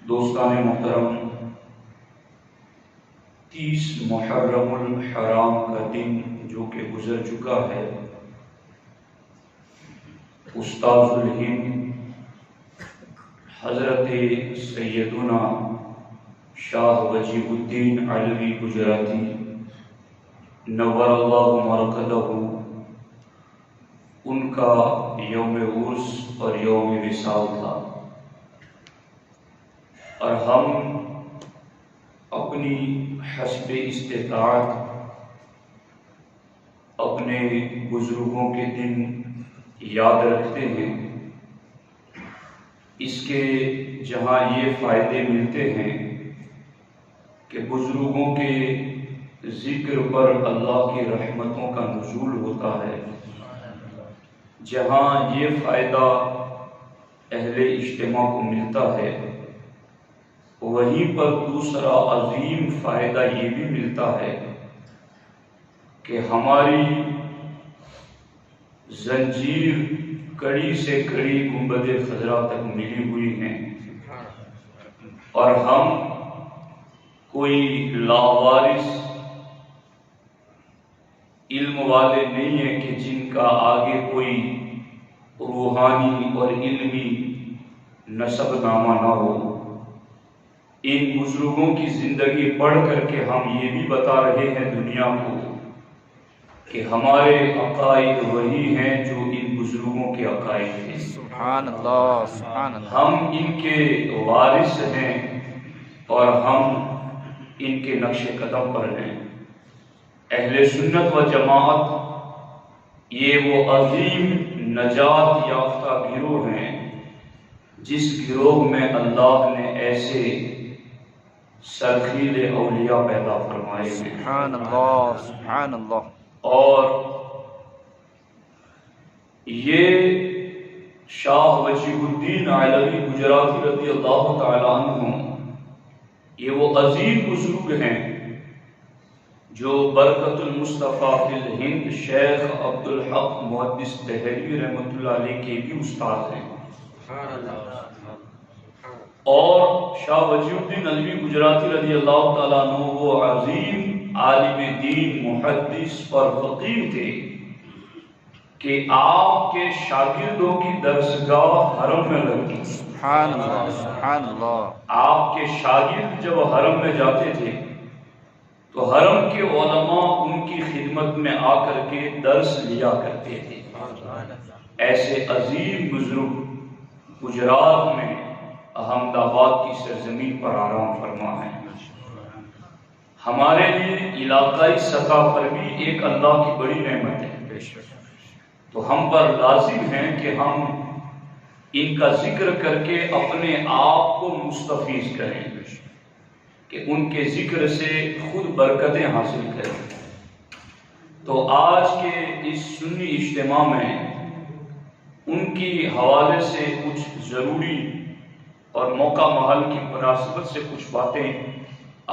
دوستان محترم، 30 محرم الحرام کا دن جو کہ گزر چکا ہے، استاذ الہند حضرت سیدنا شاہ وجیہ الدین علوی گجراتی نور اللہ مرکزہ، ان کا یوم عرس اور یوم وصال تھا، اور ہم اپنی حسب استطاعت اپنے بزرگوں کے دن یاد رکھتے ہیں۔ اس کے جہاں یہ فائدے ملتے ہیں کہ بزرگوں کے ذکر پر اللہ کی رحمتوں کا نزول ہوتا ہے، جہاں یہ فائدہ اہل اجتماع کو ملتا ہے، وہیں پر دوسرا عظیم فائدہ یہ بھی ملتا ہے کہ ہماری زنجیر کڑی سے کڑی گنبد خضرا تک ملی ہوئی ہیں، اور ہم کوئی لاوارث علم والے نہیں ہیں کہ جن کا آگے کوئی روحانی اور علمی نسب نامہ نہ ہو۔ ان بزرگوں کی زندگی پڑھ کر کے ہم یہ بھی بتا رہے ہیں دنیا کو کہ ہمارے عقائد وہی ہیں جو ان بزرگوں کے عقائد ہیں۔ سبحان اللہ، سبحان اللہ۔ ہم ان کے وارث ہیں اور ہم ان کے نقش قدم پر ہیں۔ اہل سنت و جماعت یہ وہ عظیم نجات یافتہ گروہ ہیں جس گروہ میں اللہ نے ایسے سرخیل اولیاء پیدا فرمائے ہیں۔ سبحان اللہ، سبحان اللہ۔ اور یہ شاہ وجیہ الدین علوی گجراتی رضی اللہ تعالیٰ عنہ یہ وہ عظیم بزرگ ہیں جو برکت المصطفیٰ فی الہند شیخ عبدالحق محدث دہلوی رحمۃ اللہ علیہ کے بھی استاد ہیں، اور شاہ وجیہ الدین علوی گجراتی رضی اللہ تعالیٰ عنہ وہ عظیم عالم دین، محدث اور فقیہ تھے کہ آپ کے شاگردوں کی درسگاہ حرم میں لگتی تھی۔ سبحان اللہ، سبحان اللہ۔ آپ کے شاگرد جب حرم میں جاتے تھے تو حرم کے علماء ان کی خدمت میں آ کر کے درس لیا کرتے تھے۔ ایسے عظیم بزرگ گجرات میں احمد آباد کی سرزمین پر آرام فرما ہے۔ ہمارے لیے علاقائی سطح پر بھی ایک اللہ کی بڑی نعمت ہے، تو ہم پر لازم ہے کہ ہم ان کا ذکر کر کے اپنے آپ کو مستفیض کریں کہ ان کے ذکر سے خود برکتیں حاصل کریں۔ تو آج کے اس سنی اجتماع میں ان کی حوالے سے کچھ ضروری اور موقع محل کی مناسبت سے کچھ باتیں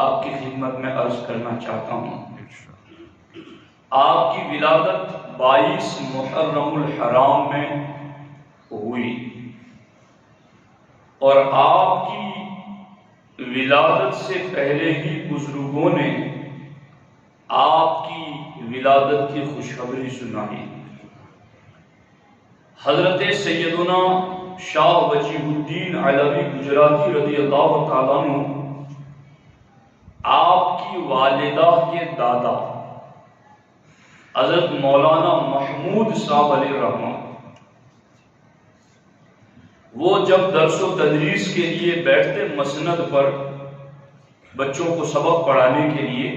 آپ کی خدمت میں عرض کرنا چاہتا ہوں۔ آپ کی ولادت 22 محرم الحرام میں ہوئی، اور آپ کی ولادت سے پہلے ہی بزرگوں نے آپ کی ولادت کی خوشخبری سنائی۔ حضرت سیدنا شاہ وجیہ الدین علوی گجراتی رضی اللہ تعالیٰ عنہ آپ کی والدہ کے دادا حضرت مولانا محمود صاحب علیہ الرحمہ، وہ جب درس و تدریس کے لیے بیٹھتے مسند پر بچوں کو سبق پڑھانے کے لیے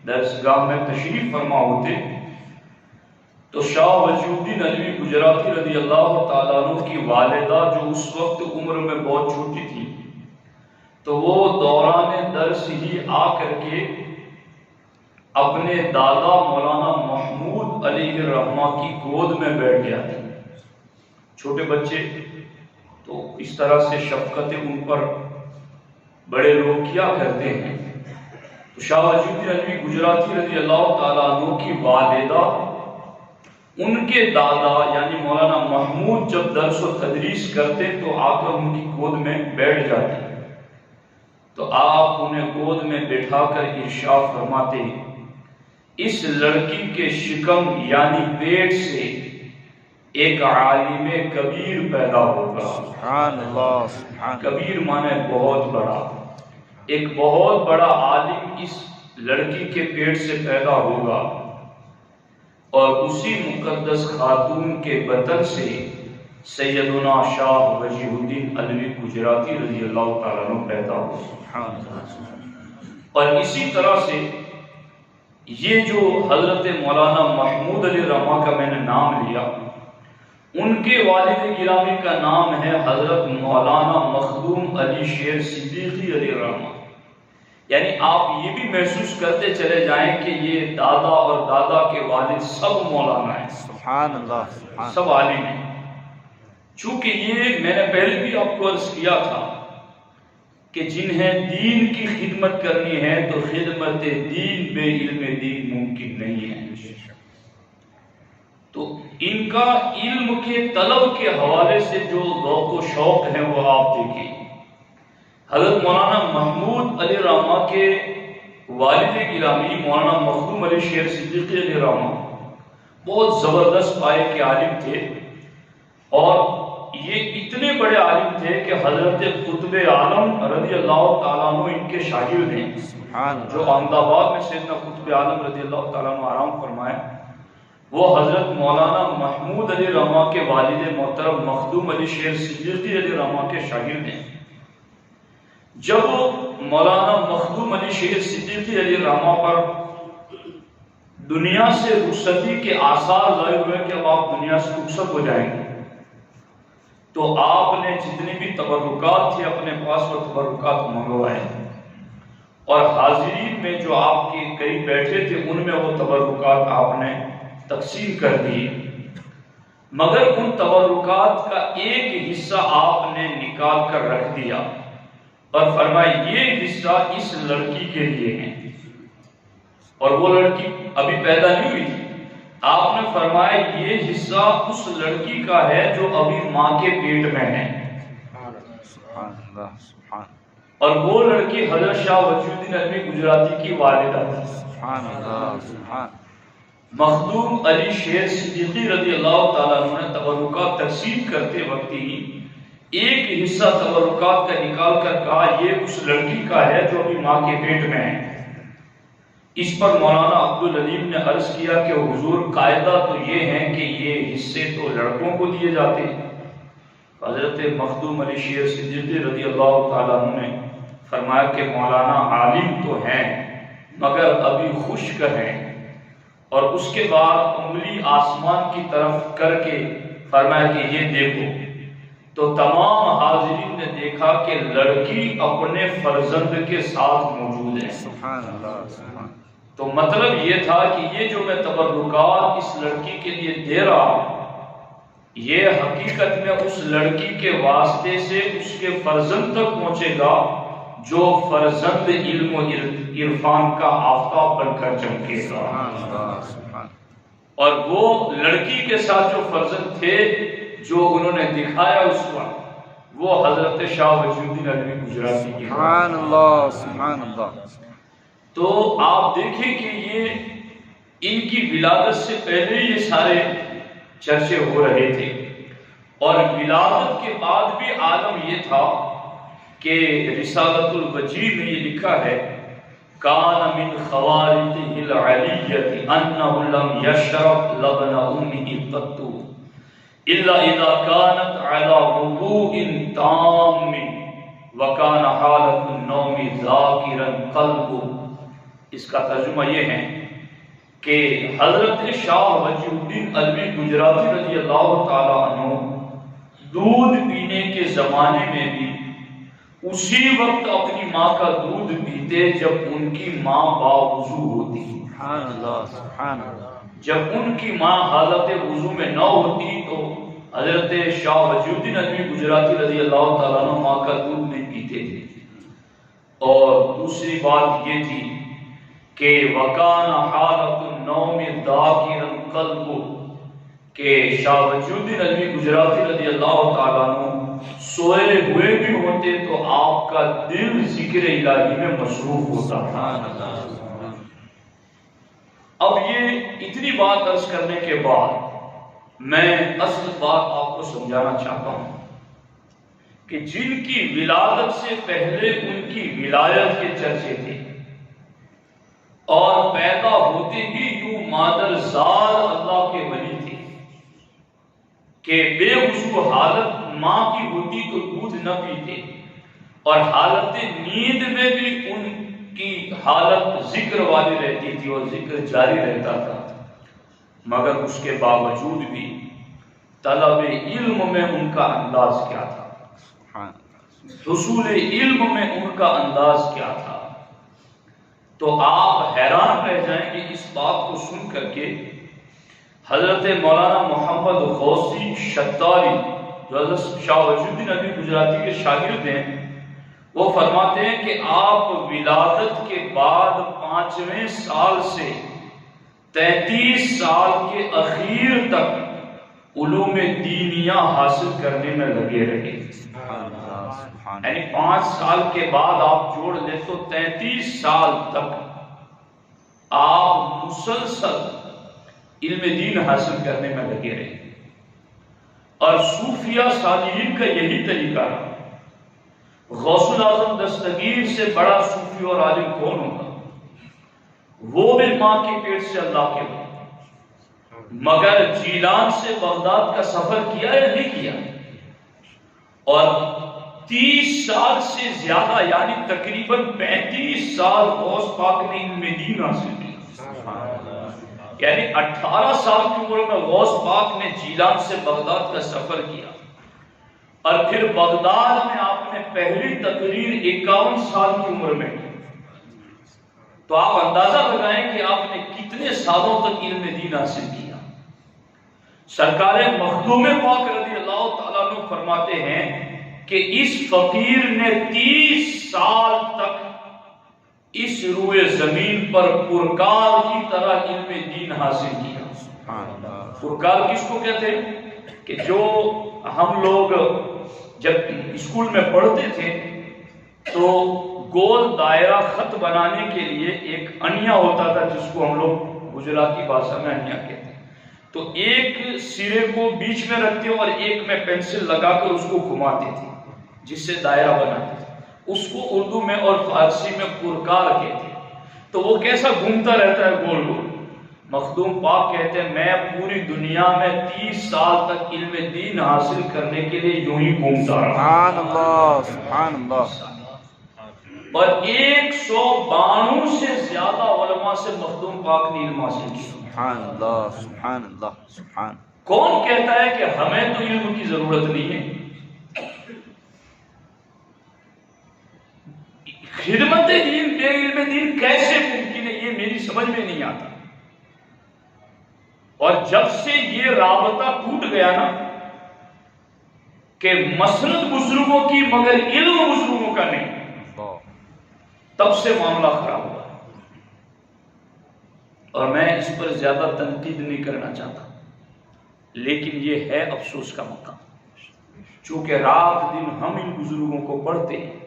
درسگاہ میں تشریف فرما ہوتے تو شاہ وجیہ الدین علوی گجراتی رضی اللہ تعالیٰ عنہ کی والدہ جو اس وقت عمر میں بہت چھوٹی تھی، تو وہ دوران درس ہی آ کر کے اپنے دادا مولانا محمود علیہ الرحمہ کی گود میں بیٹھ گیا تھا۔ چھوٹے بچے تو اس طرح سے شفقت ان پر بڑے لوگ کیا کرتے ہیں۔ تو شاہ وجیہ الدین علوی گجراتی رضی اللہ تعالیٰ عنہ کی والدہ ان کے دادا یعنی مولانا محمود جب درس و تدریس کرتے تو آ کر ان کی گود میں بیٹھ جاتے، تو آپ انہیں گود میں بٹھا کر ارشاد فرماتے اس لڑکی کے شکم یعنی پیٹ سے ایک عالم کبیر پیدا ہوگا. سبحان اللہ سبحان کبیر مانے بہت بڑا. ایک بہت بڑا عالم اس لڑکی کے پیٹ سے پیدا ہوگا اور اسی مقدس خاتون کے بطن سے سیدنا شاہ وجیہ الدین علوی گجراتی رضی اللہ تعالیٰ عنہ پیدا ہوگا. اور اسی طرح سے یہ جو حضرت مولانا محمود علی رحمہ کا میں نے نام لیا، ان کے والد گرامی کا نام ہے حضرت مولانا مخدوم علی شیر صدیقی علی رحمہ. یعنی آپ یہ بھی محسوس کرتے چلے جائیں کہ یہ دادا اور دادا کے والد سب مولانا ہیں. سبحان اللہ سبحان سب عالم ہیں. چونکہ یہ میں نے پہلے بھی آپ کو عرض کیا تھا کہ جنہیں دین کی خدمت کرنی ہے تو خدمت دین بے علم دین ممکن نہیں ہے. تو ان کا علم کے طلب کے حوالے سے جو ذوق و شوق ہے وہ آپ دیکھیں. حضرت مولانا محمود علی رحمہ کے والد گرامی مولانا مخدوم علی شیر صدیقی علی رحمہ بہت زبردست پائے کے عالم تھے، اور یہ اتنے بڑے عالم تھے کہ حضرت قطب عالم رضی اللہ تعالیٰ عنہ ان کے شاگرد ہیں. جو احمد آباد میں سیدنا قطب عالم رضی اللہ تعالیٰ عنہ آرام فرمائے، وہ حضرت مولانا محمود علی رحمہ کے والد محترم مخدوم علی شیر صدیقی علی رحمہ کے شاگرد ہیں. جب مولانا مخدوم علی شیر صدیقی علی رحمہ پر دنیا سے رخصتی کے آثار ظاہر ہوئے کہ اب آپ دنیا سے رخصت ہو جائیں گے، تو آپ نے جتنی بھی تبرکات تھے اپنے پاس وہ تبرکات منگوائے، اور حاضرین میں جو آپ کے قریب بیٹھے تھے ان میں وہ تبرکات آپ نے تقسیم کر دی. مگر ان تبرکات کا ایک حصہ آپ نے نکال کر رکھ دیا اور فرمایا یہ حصہ اس لڑکی کے لیے ہے. اور وہ لڑکی ابھی پیدا نہیں ہوئی تھی. آپ نے فرمایا یہ حصہ اس لڑکی کا ہے جو ابھی ماں کے پیٹ میں ہے. سبحان اللہ سبحان اور وہ لڑکی حضرت شاہ وجیہ الدین علوی گجراتی کی والدہ تھی. سبحان اللہ سبحان مخدوم علی شیر صدیقی رضی اللہ تعالیٰ عنہ نے تبرکات تقسیم کرتے وقت ہی ایک حصہ تبرکات کا نکال کر کہا یہ اس لڑکی کا ہے جو ابھی ماں کے پیٹ میں ہے. اس پر مولانا عبدالعلیم نے عرض کیا کہ حضور قاعدہ تو یہ ہے کہ یہ حصے تو لڑکوں کو دیے جاتے ہیں. حضرت مخدوم علی شیر صدیقی رضی اللہ تعالیٰ عنہ نے فرمایا کہ مولانا عالم تو ہیں مگر ابھی خشک ہیں. اور اس کے بعد انگلی آسمان کی طرف کر کے فرمایا کہ یہ دیکھو. تو تمام حاضرین نے دیکھا کہ لڑکی اپنے فرزند کے ساتھ موجود ہے. سبحان اللہ سبحان تو مطلب یہ تھا کہ یہ جو میں تبرکات اس لڑکی کے لیے دے رہا ہوں یہ حقیقت میں اس لڑکی کے واسطے سے اس کے فرزند تک پہنچے گا جو فرزند علم و عرفان کا آفتاب بن کر چمکے گا. اور وہ لڑکی کے ساتھ جو فرزند تھے جو انہوں نے دکھایا اس وقت وہ حضرت شاہ وجیہ الدین علوی گجراتی کی. سبحان اللہ سبحان اللہ. تو آپ دیکھیں کہ یہ ان کی ولادت سے پہلے یہ سارے چرچے ہو رہے تھے، اور ولادت کے بعد بھی عالم یہ تھا کہ رسالۃ الوجیہ میں یہ لکھا ہے کان من خوارقہ العلیۃ انہ لم یشرب لبن امہ قط الا اذا كانت على وضوء تام وكان حالة النوم ذاکرا قلبه. اس کا ترجمہ یہ ہے کہ حضرت شاہ وجیہ الدین علوی گجراتی رضی اللہ تعالی عنہ دودھ پینے کے زمانے میں بھی اسی وقت اپنی ماں کا دودھ پیتے جب ان کی ماں باوضو ہوتی. سبحان اللہ سبحان اللہ. جب ان کی ماں حالت وضو میں نہ ہوتی تو حضرت شاہ وجیہ الدین علوی گجراتی رضی اللہ تعالیٰ عنہ ماں کا دودھ نہیں پیتے تھے. اور دوسری بات یہ تھی کہ وَكَانَ حَالَةُ النَّوْمِ ذَاكِرًا قَلْبُهُ کہ شاہ وجیہ الدین علوی گجراتی رضی اللہ تعالیٰ عنہ سوئے ہوئے بھی ہوتے ہوتے تو آپ کا دل ذکر الہی میں مصروف ہوتا تھا۔ اب یہ اتنی بات عرض کرنے کے بعد میں اصل بات آپ کو سمجھانا چاہتا ہوں کہ جن کی ولادت سے پہلے ان کی ولایت کے چرچے تھے اور پیدا ہوتے ہی یوں مادرزاد اللہ کے ولی تھے کہ بے وضو حالت ماں کی ہوتی تو دودھ نہ پیتے، اور حالت نیند میں بھی ان کی حالت ذکر والی رہتی تھی اور ذکر جاری رہتا تھا، مگر اس کے باوجود بھی طلب علم میں ان کا انداز کیا تھا، حصول علم میں ان کا انداز کیا تھا۔ تو آپ حیران رہ جائیں گے اس بات کو سن کر کے۔ حضرت مولانا محمد غوثی شتاری جو حضرت شاہ وجی الدین ندوی گجراتی کے شاگرد ہیں، وہ فرماتے ہیں کہ آپ ولادت کے بعد 5ویں سال سے 33 سال کے اخیر تک علوم دینیہ حاصل کرنے میں لگے رہے، یعنی 5 سال کے بعد آپ جوڑ لیں تو 33 سال تک آپ مسلسل علم دین حاصل کرنے میں لگے رہے۔ اور صوفیہ صالحین کا یہی طریقہ ہے۔ غوث الاعظم دستگیر سے بڑا صوفی اور عالم کون ہوگا؟ وہ بھی ماں کے پیٹ سے اللہ کے بندے، مگر جیلان سے بغداد کا سفر کیا یا نہیں کیا؟ اور 30 سال سے زیادہ یعنی تقریباً 35 سال غوث پاک نے علم دین حاصل کیا، یعنی 18 سال کی عمر میں غوث پاک نے جیلان سے بغداد کا سفر کیا، اور پھر بغداد میں آپ نے پہلی تقریر 51 سال کی عمر میں کی۔ تو آپ اندازہ لگائیں کہ آپ نے کتنے سالوں تک علم دین حاصل کیا۔ سرکار مخدوم پاک رضی اللہ تعالیٰ عنہ فرماتے ہیں کہ اس فقیر نے 30 سال تک اس روئے زمین پر پرکار کی طرح علم دین حاصل کیا۔ پرکار کس کو کہتے ہیں؟ کہ جو ہم لوگ جب اسکول میں پڑھتے تھے تو گول دائرہ خط بنانے کے لیے ایک انیا ہوتا تھا جس کو ہم لوگ گجراتی بھاشا میں انیا کہتے ہیں، تو ایک سرے کو بیچ میں رکھتے اور ایک میں پینسل لگا کر اس کو گھماتے تھے جس سے دائرہ بناتے تھے، اس کو اردو میں اور فارسی میں پرکار کہتے ہیں۔ تو وہ کیسا گھومتا رہتا ہے گول گول۔ مخدوم پاک کہتے ہیں میں پوری دنیا میں 30 سال تک علم دین حاصل کرنے کے لیے یوں ہی گھومتا رہا، سبحان اللہ سبحان اللہ، اور 192 سے زیادہ علماء سے مخدوم پاک نے علم حاصل کیا۔ سبحان اللہ سبحان اللہ سبحان۔ کون کہتا ہے کہ ہمیں تو علم کی ضرورت نہیں ہے؟ خدمت دین بے علم دین کیسے ممکن ہے؟ یہ میری سمجھ میں نہیں آتا۔ اور جب سے یہ رابطہ ٹوٹ گیا نا کہ مسند بزرگوں کی مگر علم بزرگوں کا نہیں، تب سے معاملہ خراب ہوا ہے۔ اور میں اس پر زیادہ تنقید نہیں کرنا چاہتا، لیکن یہ ہے افسوس کا مقام۔ چونکہ رات دن ہم ان بزرگوں کو پڑھتے ہیں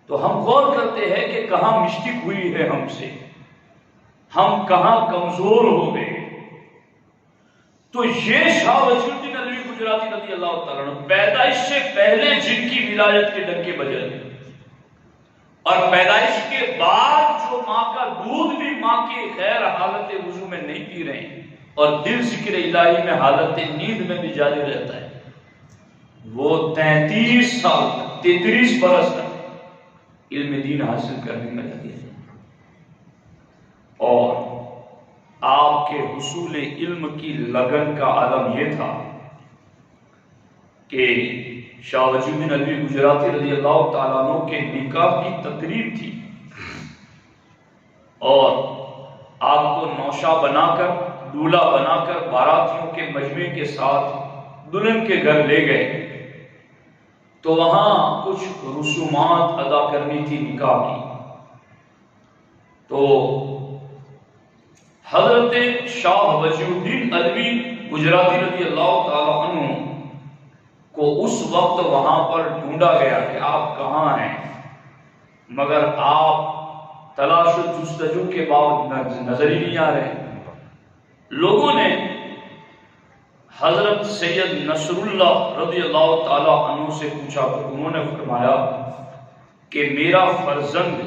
تو ہم غور کرتے ہیں کہ کہاں مسٹیک ہوئی ہے ہم سے، ہم کہاں کمزور ہو گئے۔ تو یہ شاہ وجی الدین ندوی گجراتی رضی اللہ تعالیٰ عنہ پیدائش سے پہلے جن کی ولایت کے ڈنکے بجے، اور پیدائش کے بعد جو ماں کا دودھ بھی ماں کی غیر حالت وضو میں نہیں پی رہے ہیں اور دل ذکر الہی میں حالت نیند میں بھی جاری رہتا ہے، وہ 33 سال تک 33 برس تک علم دین حاصل کرنے میں لگے ہیں۔ اور آپ کے حصول علم کی لگن کا عالم یہ تھا کہ شاہ وجی الدین ندوی گجراتی رضی اللہ تعالیٰ عنہ کے نکاح کی تقریب تھی، اور آپ کو نوشا بنا کر دولہا بنا کر باراتیوں کے مجمع کے ساتھ دلہن کے گھر لے گئے، تو وہاں کچھ رسومات ادا کرنی تھی نکاح کی۔ تو حضرت شاہ وجی الدین ندوی گجراتی رضی اللہ تعالیٰ عنہ کو اس وقت وہاں پر ڈھونڈا گیا کہ آپ کہاں ہیں، مگر آپ تلاش و جستجو کے بعد نظر ہی نہیں آ رہے۔ لوگوں نے حضرت سید نصر اللہ رضی اللہ تعالی عنہ سے پوچھا تو انہوں نے فرمایا کہ میرا فرزند،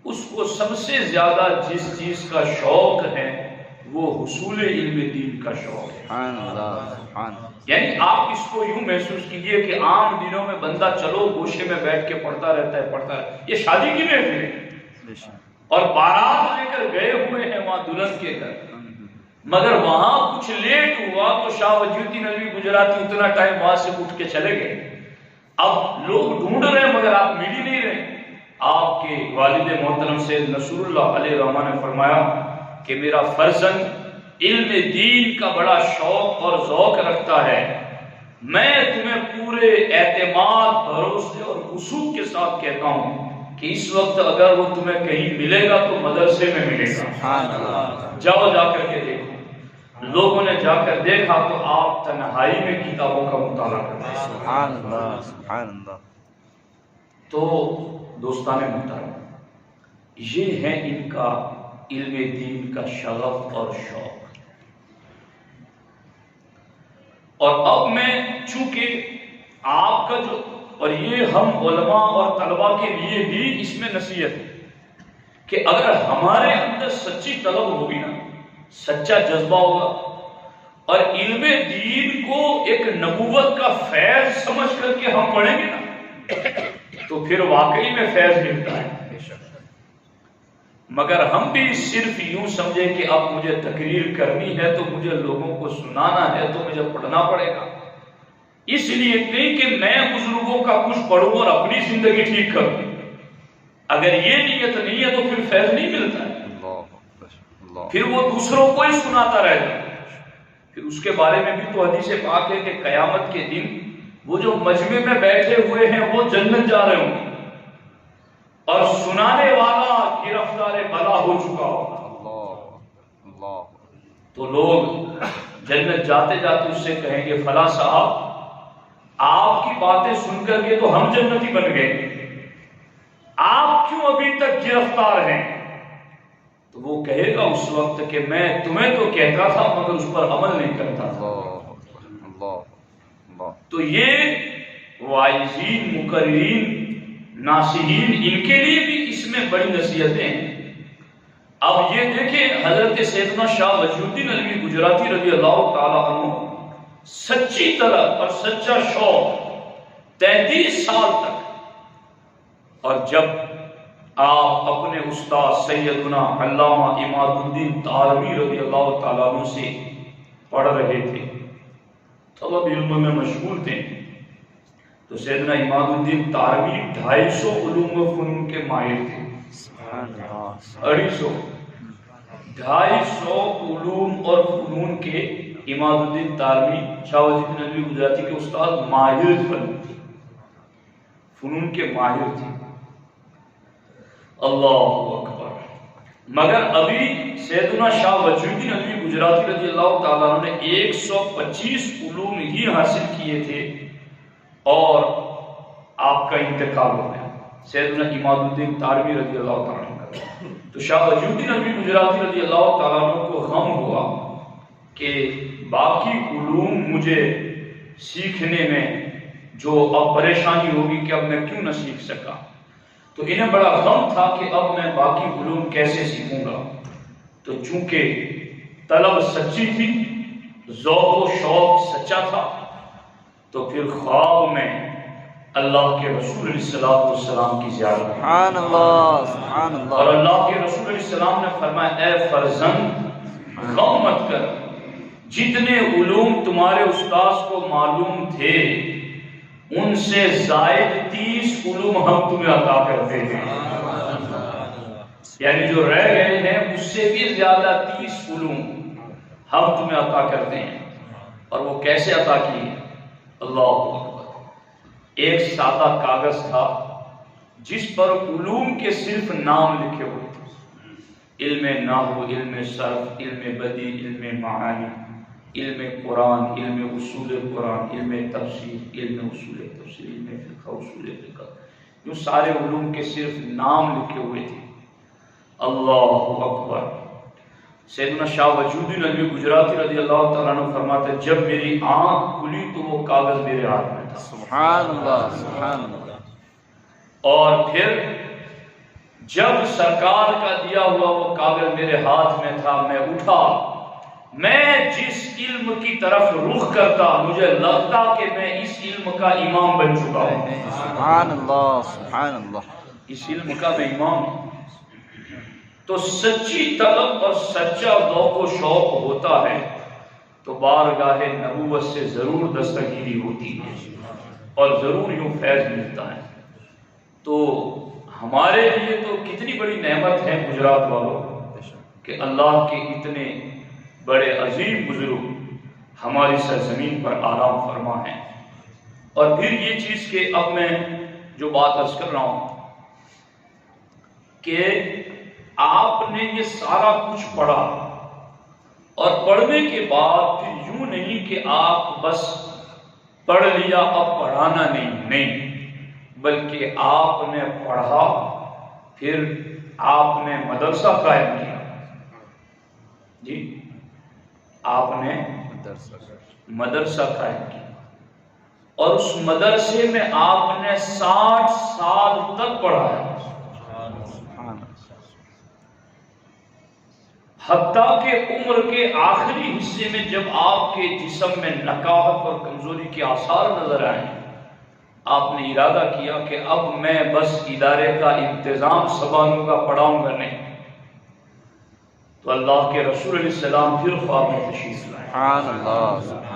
اس کو سب سے زیادہ جس چیز کا شوق ہے وہ حصول علم دین کا شوق ہے۔ سبحان اللہ، سبحان اللہ۔ یعنی آپ اس کو یوں محسوس کیجئے کہ عام دنوں میں بندہ چلو گوشے میں بیٹھ کے پڑھتا رہتا ہے پڑھتا ہے، یہ شادی کی محفل ہے اور بارات لے کر گئے ہوئے ہیں وہاں دلہن کے گھر، مگر وہاں کچھ لیٹ ہوا تو شاہ وجی الدین علوی گجراتی اتنا ٹائم وہاں سے اٹھ کے چلے گئے۔ اب لوگ ڈھونڈ رہے ہیں مگر آپ مل ہی نہیں رہے۔ آپ کے والد محترم سید نصر اللہ علیہ الرحمٰن نے فرمایا کہ میرا فرزند علم دین کا بڑا شوق اور ذوق رکھتا ہے، میں تمہیں پورے اعتماد، بھروسے اور وثوق کے ساتھ کہتا ہوں کہ اس وقت اگر وہ تمہیں کہیں ملے گا تو مدرسے میں ملے گا، جاؤ جا کر کے دیکھو۔ لوگوں نے جا کر دیکھا تو آپ تنہائی میں کتابوں کا مطالعہ کرتے ہیں۔ سبحان اللہ، سبحان اللہ۔ تو دوستان محترم، یہ ہے ان کا علم دین کا شغف اور شوق۔ اور اب میں چونکہ آپ کا جو، اور یہ ہم علماء اور طلباء کے لیے بھی اس میں نصیحت ہے کہ اگر ہمارے اندر سچی طلب ہوگی نا، سچا جذبہ ہوگا اور علم دین کو ایک نبوت کا فیض سمجھ کر کے ہم پڑھیں گے نا تو پھر واقعی میں فیض ملتا ہے۔ مگر ہم بھی صرف یوں سمجھے کہ اب مجھے تقریر کرنی ہے تو مجھے لوگوں کو سنانا ہے تو مجھے پڑھنا پڑے گا، اس لیے نہیں کہ میں بزرگوں کا کچھ پڑھوں اور اپنی زندگی ٹھیک کروں۔ اگر یہ نیت نہیں ہے تو پھر فیض نہیں ملتا ہے، پھر وہ دوسروں کو ہی سناتا رہتا ہے۔ پھر اس کے بارے میں بھی تو حدیث پاک ہے کہ قیامت کے دن وہ جو مجمع میں بیٹھے ہوئے ہیں وہ جنت جا رہے ہوں گے اور سنانے والا گرفتار بلا ہو چکا ہوگا۔ تو لوگ جنت جاتے جاتے اس سے کہیں گے فلاں صاحب آپ کی باتیں سن کر کے تو ہم جنتی بن گئے، آپ کیوں ابھی تک گرفتار ہیں؟ تو وہ کہے گا اس وقت کہ میں تمہیں تو کہتا تھا مگر اس پر عمل نہیں کرتا تھا۔ تو یہ واعظین، مقررین، ناصحین، ان کے لیے بھی اس میں بڑی نصیحتیں ہیں۔ اب یہ دیکھیں حضرت سیدنا شاہ وجی الدین علوی گجراتی رضی اللہ تعالیٰ عنہ سچی طلب اور سچا شوق 33 سال تک، اور جب آپ اپنے استاد سیدنا علامہ عماد الدین تاروی رضی اللہ تعالیٰ عنہ سے پڑھ رہے تھے، طلب علم میں مشغول تھے، تو سیدنا عماد الدین تاروی 250 علوم و فنون کے ماہر تھے۔ 250 علوم اور فنون کے عماد الدین تاروی شاہ وجی الدین علوی گجراتی کے استاد ماہر فنون کے ماہر تھے۔ اللہ اکبر۔ مگر ابھی سیدنا شاہ وجی الدین علوی گجراتی رضی اللہ تعالیٰ عنہ نے 125 علوم ہی حاصل کیے تھے اور آپ کا انتقال ہو گیا، سیدنا عماد الدین تاروی رضی اللہ تعالیٰ عنہ کا۔ تو شاہ وجی الدین علوی گجراتی رضی اللہ تعالیٰ عنہ کو غم ہوا کہ باقی علوم مجھے سیکھنے میں جو اب پریشانی ہوگی کہ اب میں کیوں نہ سیکھ سکا، تو انہیں بڑا غم تھا کہ اب میں باقی علوم کیسے سیکھوں گا۔ تو چونکہ طلب سچی تھی، ذوق و شوق سچا تھا، تو پھر خواب میں اللہ کے رسول علیہ السلام کی زیارت، سبحان اللہ، سبحان اللہ، اور اللہ کے رسول علیہ السلام نے فرمایا اے فرزند غم مت کر، جتنے علوم تمہارے استاذ کو معلوم تھے ان سے زائد 30 علوم ہم تمہیں عطا کرتے ہیں، یعنی جو رہ گئے ہیں اس سے بھی زیادہ 30 علوم ہم تمہیں عطا کرتے ہیں۔ اور وہ کیسے عطا کیے؟ اللہ اکبر۔ ایک سادہ کاغذ تھا جس پر علوم کے صرف نام لکھے ہوئے تھے، علم نحو، علم صرف، علم بدیع، علم معانی، علم قرآن، علم اصول قرآن، علم تفسیر، علم اصول تفسیر، علم فقہ، اصول فقہ، جو سارے علوم کے صرف نام لکھے ہوئے تھے۔ اللہ اکبر۔ سیدنا شاہ وجود الدین گجراتی رضی اللہ تعالیٰ عنہ فرماتے جب میری آنکھ کھلی تو وہ کاغذ میرے ہاتھ میں تھا۔ سبحان اللہ، سبحان اللہ۔ اور پھر جب سرکار کا دیا ہوا وہ کاغذ میرے ہاتھ میں تھا، میں اٹھا، میں جس علم کی طرف رخ کرتا مجھے لگتا کہ میں اس علم کا امام بن چکا ہوں۔ سبحان اللہ، سبحان اللہ۔ اس علم کا میں امام ہوں۔ تو سچی طلب اور سچا ذوق و شوق ہوتا ہے تو بارگاہ نبوت سے ضرور دستگیری ہوتی ہے اور ضرور یوں فیض ملتا ہے۔ تو ہمارے لیے تو کتنی بڑی نعمت ہے گجرات والوں کہ اللہ کے اتنے بڑے عظیم بزرگ ہماری سرزمین پر آرام فرما ہیں۔ اور پھر یہ چیز کہ اب میں جو بات عرض کر رہا ہوں کہ آپ نے یہ سارا کچھ پڑھا اور پڑھنے کے بعد پھر یوں نہیں کہ آپ بس پڑھ لیا اب پڑھانا نہیں، بلکہ آپ نے پڑھا پھر آپ نے مدرسہ قائم کیا۔ جی آپ نے مدرسہ قائم کیا اور اس مدرسے میں آپ نے 60 سال تک پڑھایا، حتیٰ کہ عمر کے آخری حصے میں جب آپ کے جسم میں نکاہت اور کمزوری کے آثار نظر آئے آپ نے ارادہ کیا کہ اب میں بس ادارے کا انتظام سنبھالوں گا، پڑھاؤں گا نہیں۔ تو اللہ کے رسول علیہ السلام پھر خواب میں تشریف لائے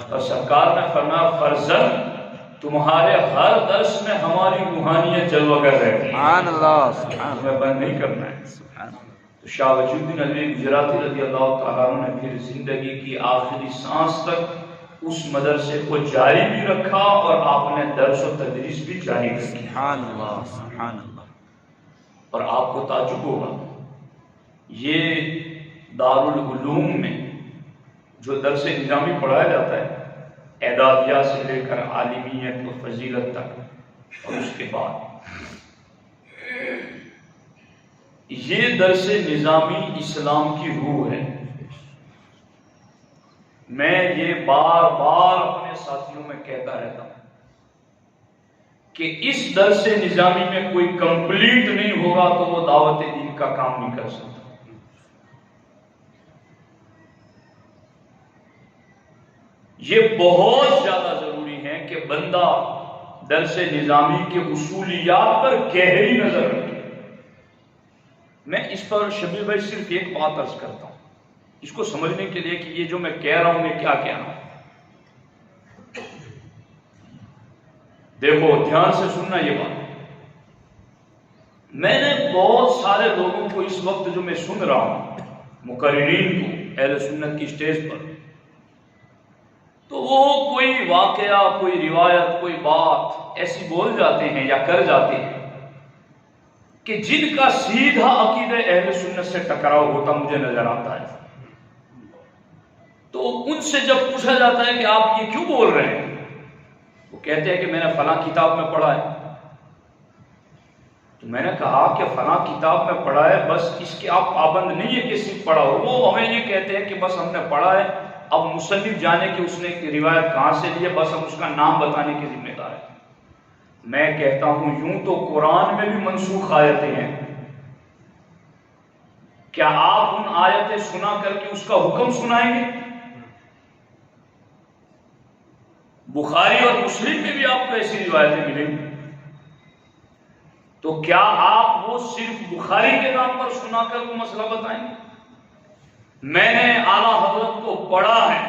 اور سرکار نے فرمایا فرزند تمہارے ہر درس میں ہماری روحانیت جلوہ گر رہتی ہے، تمہیں بند نہیں کرنا ہے۔ تو شاہ وجود الدین علوی گجراتی رضی اللہ تعالیٰ عنہ نے پھر زندگی کی آخری سانس تک اس مدرسے کو جاری بھی رکھا اور آپ نے درس و تدریس بھی جاری رکھی۔ اور آپ کو تعجب ہوگا یہ دارالعلوم میں جو درس نظامی پڑھایا جاتا ہے اعدادیہ سے لے کر عالمیت و فضیلت تک اور اس کے بعد یہ درس نظامی اسلام کی روح ہے۔ میں یہ بار بار اپنے ساتھیوں میں کہتا رہتا ہوں کہ اس درس نظامی میں کوئی کمپلیٹ نہیں ہوگا تو وہ دعوت دین کا کام نہیں کر سکتا۔ یہ بہت زیادہ ضروری ہے کہ بندہ درس نظامی کے اصولیات پر گہری نظر رکھے۔ میں اس پر شبیر بھائی صرف ایک بات عرض کرتا ہوں اس کو سمجھنے کے لیے کہ یہ جو میں کہہ رہا ہوں میں کیا کہہ رہا ہوں۔ دیکھو دھیان سے سننا یہ بات، میں نے بہت سارے لوگوں کو اس وقت جو میں سن رہا ہوں مقررین کو اہل سنت کی سٹیج پر، تو وہ کوئی واقعہ کوئی روایت کوئی بات ایسی بول جاتے ہیں یا کر جاتے ہیں کہ جن کا سیدھا عقیدہ اہل سنت سے ٹکراؤ ہوتا مجھے نظر آتا ہے۔ تو ان سے جب پوچھا جاتا ہے کہ آپ یہ کیوں بول رہے ہیں، وہ کہتے ہیں کہ میں نے فلاں کتاب میں پڑھا ہے۔ تو میں نے کہا کہ فلاں کتاب میں پڑھا ہے بس اس کے آپ پابند نہیں ہے کہ صرف پڑھا ہو، وہ ہمیں یہ کہتے ہیں کہ بس ہم نے پڑھا ہے، اب مصنف جانے کہ اس نے روایت کہاں سے لی ہے بس ہم اس کا نام بتانے کے ذمہ دار ہیں۔ میں کہتا ہوں یوں تو قرآن میں بھی منسوخ آیتیں ہیں، کیا آپ ان آیتیں سنا کر کے اس کا حکم سنائیں گے؟ بخاری اور مسلم میں بھی آپ کو ایسی روایتیں ملیں گی، تو کیا آپ وہ صرف بخاری کے نام پر سنا کر وہ مسئلہ بتائیں گے؟ میں نے اعلیٰ حضرت کو پڑھا ہے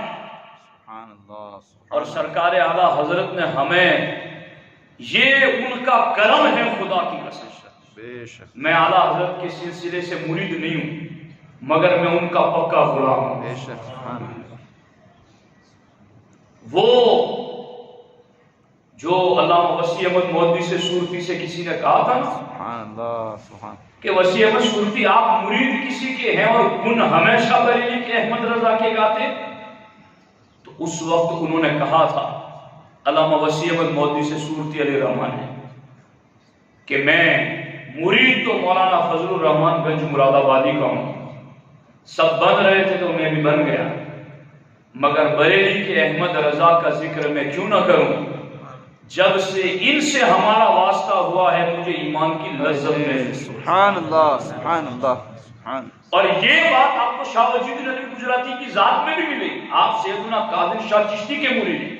اور سرکار اعلیٰ حضرت نے ہمیں، یہ ان کا کرم ہے خدا کی قسم، میں اعلیٰ حضرت کے سلسلے سے مرید نہیں ہوں مگر میں ان کا پکا غلام ہوں۔ وہ جو علامہ وسیع احمد مودودی سے صورتی سے کسی نے کہا تھا نا کہ وسیع احمد صورتی آپ مرید کسی کے ہیں اور گن ہمیشہ بریلی کے احمد رضا کے گاتے، اس وقت انہوں نے کہا تھا، علامہ وسیع احمد مودودی سے صورتی علی رحمان ہے، کہ میں مرید تو مولانا فضل الرحمان گنج مراد آبادی کا ہوں، سب بن رہے تھے تو میں بھی بن گیا، مگر بریلی کے احمد رضا کا ذکر میں کیوں نہ کروں، جب سے ان سے ہمارا واسطہ ہوا ہے مجھے ایمان کی لذت میں۔ سبحان اللہ سبحان اللہ سبحان۔ اور یہ بات آپ کو شاہ وجید نبی گجراتی کی ذات میں بھی ملے، آپ سیدنا قادر شاہ چشتی کے مرید ہیں،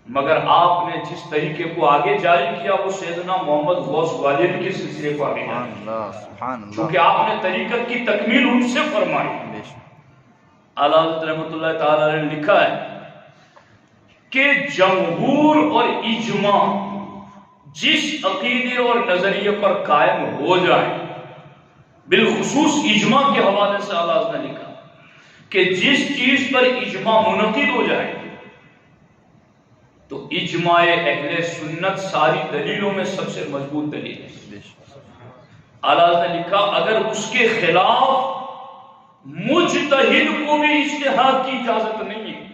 مگر آپ نے جس طریقے کو آگے جاری کیا وہ سیدنا محمد غوث گوالیری کے سلسلے کو آگے جاری کیا، کیونکہ آپ نے طریقت کی تکمیل ان سے فرمائی۔ اعلیٰ حضرت رحمۃ اللہ تعالی نے لکھا ہے کہ جمہور اور اجماع جس عقیدے اور نظریے پر قائم ہو جائے، بالخصوص اجماع کے حوالے سے اعلیٰ حضرت نے لکھا کہ جس چیز پر اجماع منعقد ہو جائے تو اجماع اہل سنت ساری دلیلوں میں سب سے مضبوط دلیل ہے۔ اعلیٰ حضرت نے لکھا اگر اس کے خلاف مجتہد کو بھی اجتہاد کی اجازت نہیں ہے،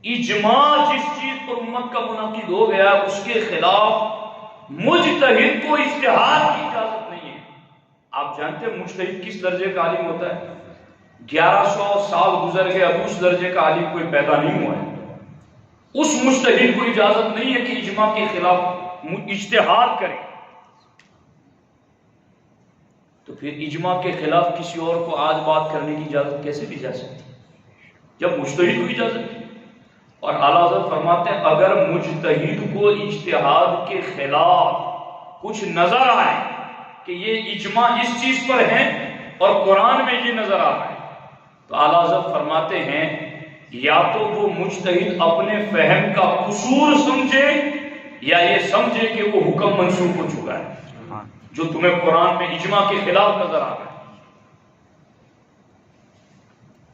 اجماع جس چیز پر امت کا منعقد ہو گیا اس کے خلاف مجتہد کو اجتہاد کی اجازت نہیں ہے۔ آپ جانتے ہیں مجتہد کس درجے کا عالم ہوتا ہے؟ 1100 سال گزر گئے اب اس درجے کا عالم کوئی پیدا نہیں ہوا ہے۔ اس مجتہد کو اجازت نہیں ہے کہ اجماع کے خلاف اجتہاد کرے، تو پھر اجماع کے خلاف کسی اور کو آج بات کرنے کی اجازت کیسے دی جا سکتی جب مجتہد کو اجازت دی؟ اور اعلیٰ حضرت فرماتے ہیں اگر مجتہد کو اجتہاد کے خلاف کچھ نظر آئے کہ یہ اجماع اس چیز پر ہے اور قرآن میں یہ نظر آ رہا ہے، تو اعلیٰ حضرت فرماتے ہیں یا تو وہ مجتہد اپنے فہم کا قصور سمجھے یا یہ سمجھے کہ وہ حکم منسوخ ہو چکا ہے جو تمہیں قرآن میں اجماع کے خلاف نظر آ رہا ہے۔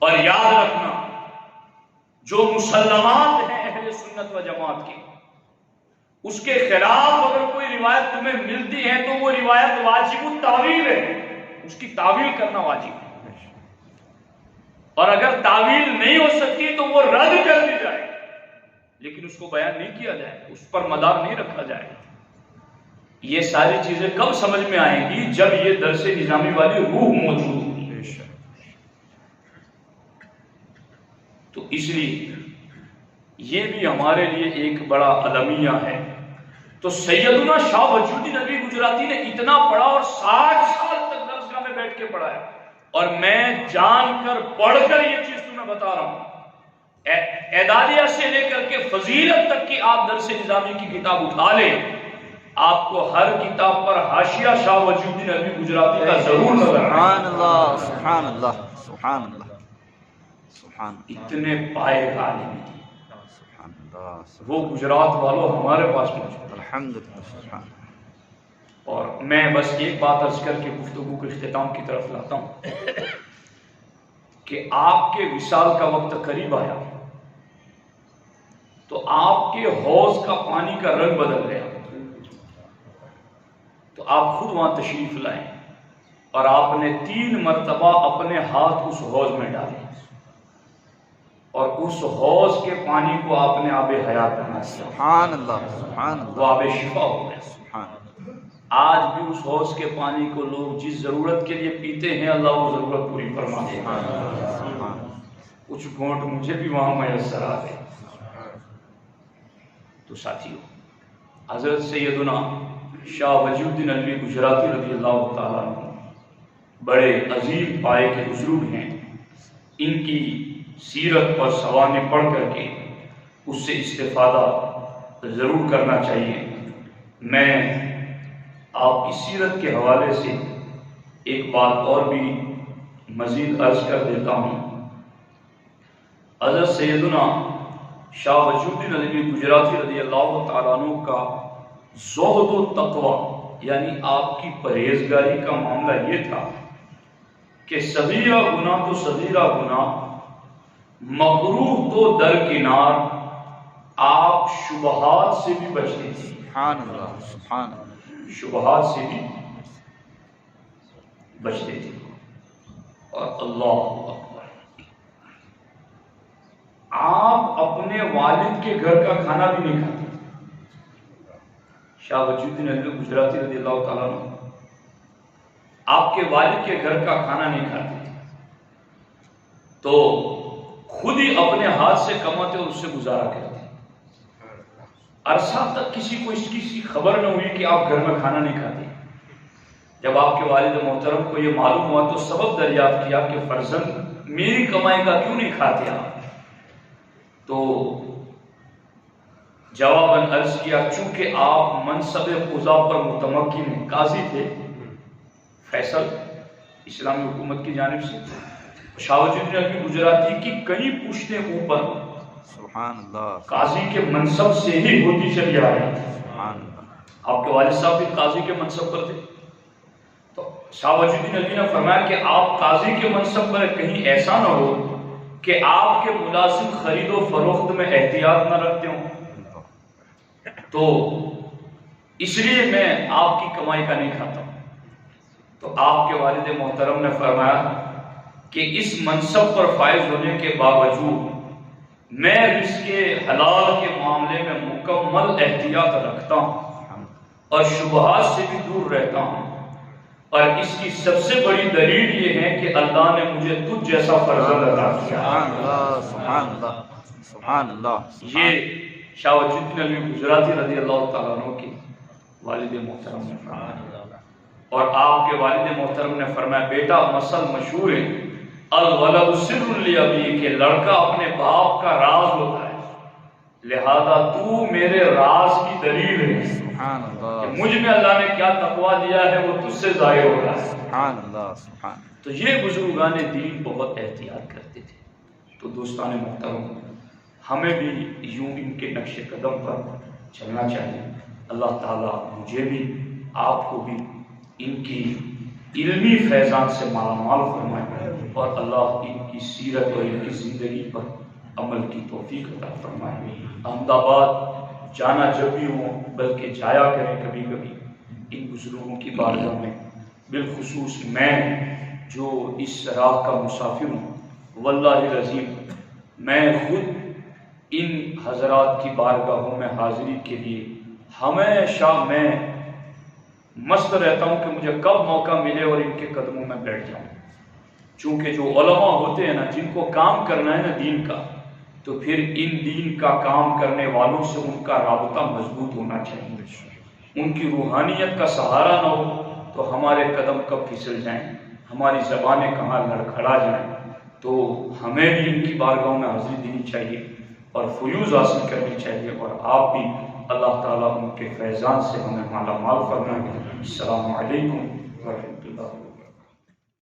اور یاد رکھنا جو مسلمات ہیں اہل سنت و جماعت کی، اس کے خلاف اگر کوئی روایت تمہیں ملتی ہے تو وہ روایت واجب التاویل ہے، اس کی تعویل کرنا واجب ہے، اور اگر تعویل نہیں ہو سکتی تو وہ رد کر دی جائے، لیکن اس کو بیان نہیں کیا جائے، اس پر مدار نہیں رکھا جائے۔ یہ ساری چیزیں کب سمجھ میں آئیں گی؟ جب یہ درس نظامی والی روح موجود ہوگی۔ تو اس لیے یہ بھی ہمارے لیے ایک بڑا المیہ ہے۔ تو سیدنا شاہ وجود الدین نبوی گجراتی نے اتنا پڑھا اور 60 سال تک درسگاہ میں بیٹھ کے پڑھا ہے، اور میں جان کر پڑھ کر یہ چیز تمہیں بتا رہا ہوں، اعدادیہ سے لے کر کے فضیلت تک کی آپ درس نظامی کی کتاب اٹھا لیں، آپ کو ہر کتاب پر حاشیہ شاہ وجود الدین نبوی گجراتی کا ضرور نظر آئے۔ سبحان اللہ سبحان اللہ سبحان اللہ سبحان اللہ۔ اتنے پائے کا عالم تھے سبحان اللہ وہ، گجرات والوں ہمارے پاس موجود۔ الحمدللہ سبحان اللہ۔ اور میں بس ایک بات عرض کر کے گفتگو کے اختتام کی طرف لاتا ہوں کہ آپ کے وصال کا وقت قریب آیا تو آپ کے حوض کا پانی کا رنگ بدل گیا، تو آپ خود وہاں تشریف لائیں اور آپ نے 3 مرتبہ اپنے ہاتھ اس حوض میں ڈالے اور اس حوض کے پانی کو آپ نے آب حیات بنا دیا۔ سبحان اللہ سبحان اللہ۔ وہ آب شفا ہو گیا۔ سبحان اللہ۔ آج بھی اس حوض کے پانی کو لوگ جس ضرورت کے لیے پیتے ہیں اللہ وہ ضرورت پوری فرما دے۔ کچھ گھونٹ مجھے بھی وہاں میسر آ گئے۔ تو ساتھیو، حضرت سیدنا شاہ وجود الدین نبوی گجراتی رضی اللہ تعالیٰ عنہ بڑے عظیم پائے کے بزرگ ہیں، ان کی سیرت اور سوانح پڑھ کر کے اس سے استفادہ ضرور کرنا چاہیے۔ میں آپ کی سیرت کے حوالے سے ایک بات اور بھی مزید عرض کر دیتا ہوں۔ حضرت سیدنا شاہ وجود الدین نبوی گجراتی رضی اللہ تعالیٰ عنہ کا زہد و تقوی یعنی آپ کی پرہیزگاری کا معاملہ یہ تھا کہ صغیرہ گناہ تو صغیرہ گناہ، مکروہ تو درکنار، آپ شبہات سے بھی بچتے تھے۔ سبحان اللہ سبحان اللہ۔ شبہات سے بھی بچتے تھے۔ اور اللہ اکبر، آپ اپنے والد کے گھر کا کھانا بھی نہیں کھاتے. شاہ وجود الدین علوی گجراتی رضی اللہ تعالیٰ عنہ آپ کے والد کے گھر کا کھانا نہیں کھاتے تھے، تو خود ہی اپنے ہاتھ سے کماتے اور اس سے گزارا کرتے. عرصہ تک کسی کو اس کی خبر نہ ہوئی کہ آپ گھر میں کھانا نہیں کھاتے. جب آپ کے والد محترم کو یہ معلوم ہوا تو سبب دریافت کیا کہ فرزند میری کمائی کا کیوں نہیں کھاتے آپ؟ تو جواباً عرض کیا چونکہ آپ منصب قضا پر متمکن ہیں، قاضی تھے، فیصل اسلامی حکومت کی جانب سے. شاہ وجود الدین علوی گجراتی کی کئی پشتیں اوپر سبحان اللہ قاضی کے منصب سے ہی ہوتی چلی آ رہی تھی. سبحان اللہ. آپ کے والد صاحب بھی قاضی کے منصب پر تھے. تو شاہ وجود الدین علوی نے فرمایا کہ آپ قاضی کے منصب پر کہیں ایسا نہ ہو کہ آپ کے ملازم خرید و فروخت میں احتیاط نہ رکھتے ہوں، تو اس لیے میں آپ کی کمائی کا نہیں کھاتا ہوں. تو آپ کے والد محترم نے فرمایا کہ اس منصب پر فائز ہونے کے باوجود میں رزق حلال کے معاملے میں مکمل احتیاط رکھتا ہوں اور شبہات سے بھی دور رہتا ہوں، اور اس کی سب سے بڑی دلیل یہ ہے کہ اللہ نے مجھے تجھ جیسا فرزند عطا کیا. سبحان اللہ سبحان اللہ سبحان اللہ. یہ شاہ وجود الدین علوی گجراتی رضی اللہ تعالیٰ عنہ کے والد محترم نے فرمایا. اور آپ کے والد محترم نے فرمایا بیٹا مثل مشہور ہے الولد سر لابی، کہ لڑکا اپنے باپ کا راز ہوتا ہے، لہذا تو میرے راز کی دلیل ہے. سبحان اللہ. کہ مجھ میں اللہ نے کیا تقویٰ دیا ہے وہ تجھ سے ظاہر ہو رہا ہے. سبحان اللہ سبحان. تو یہ بزرگان دین بہت احتیاط کرتے تھے. تو دوستان محترم ہمیں بھی یوں ان کے نقش قدم پر چلنا چاہیے. اللہ تعالیٰ مجھے بھی آپ کو بھی ان کی علمی فیضان سے مالا مال فرمائے، اور اللہ ان کی سیرت اور ان کی زندگی پر عمل کی توفیق عطا فرمائے. احمد آباد جانا جب بھی ہو بلکہ جایا کریں کبھی کبھی ان بزرگوں کی بارگاہ میں. بالخصوص میں جو اس راہ کا مسافر ہوں، واللہ العظیم میں خود ان حضرات کی بارگاہوں میں حاضری کے لیے ہمیشہ میں مست رہتا ہوں کہ مجھے کب موقع ملے اور ان کے قدموں میں بیٹھ جاؤں. چونکہ جو علماء ہوتے ہیں نا، جن کو کام کرنا ہے نا دین کا، تو پھر ان دین کا کام کرنے والوں سے ان کا رابطہ مضبوط ہونا چاہیے. ان کی روحانیت کا سہارا نہ ہو تو ہمارے قدم کب پھسل جائیں، ہماری زبانیں کہاں لڑکھڑا جائیں. تو ہمیں بھی ان کی بارگاہوں میں حاضری دینی چاہیے اور فیوز حاصل کرنی چاہیے، اور آپ بھی اللہ تعالیٰ ان کے فیضان سے ہمیں مالا مال فرمائے. السلام علیکم ورحمۃ اللہ.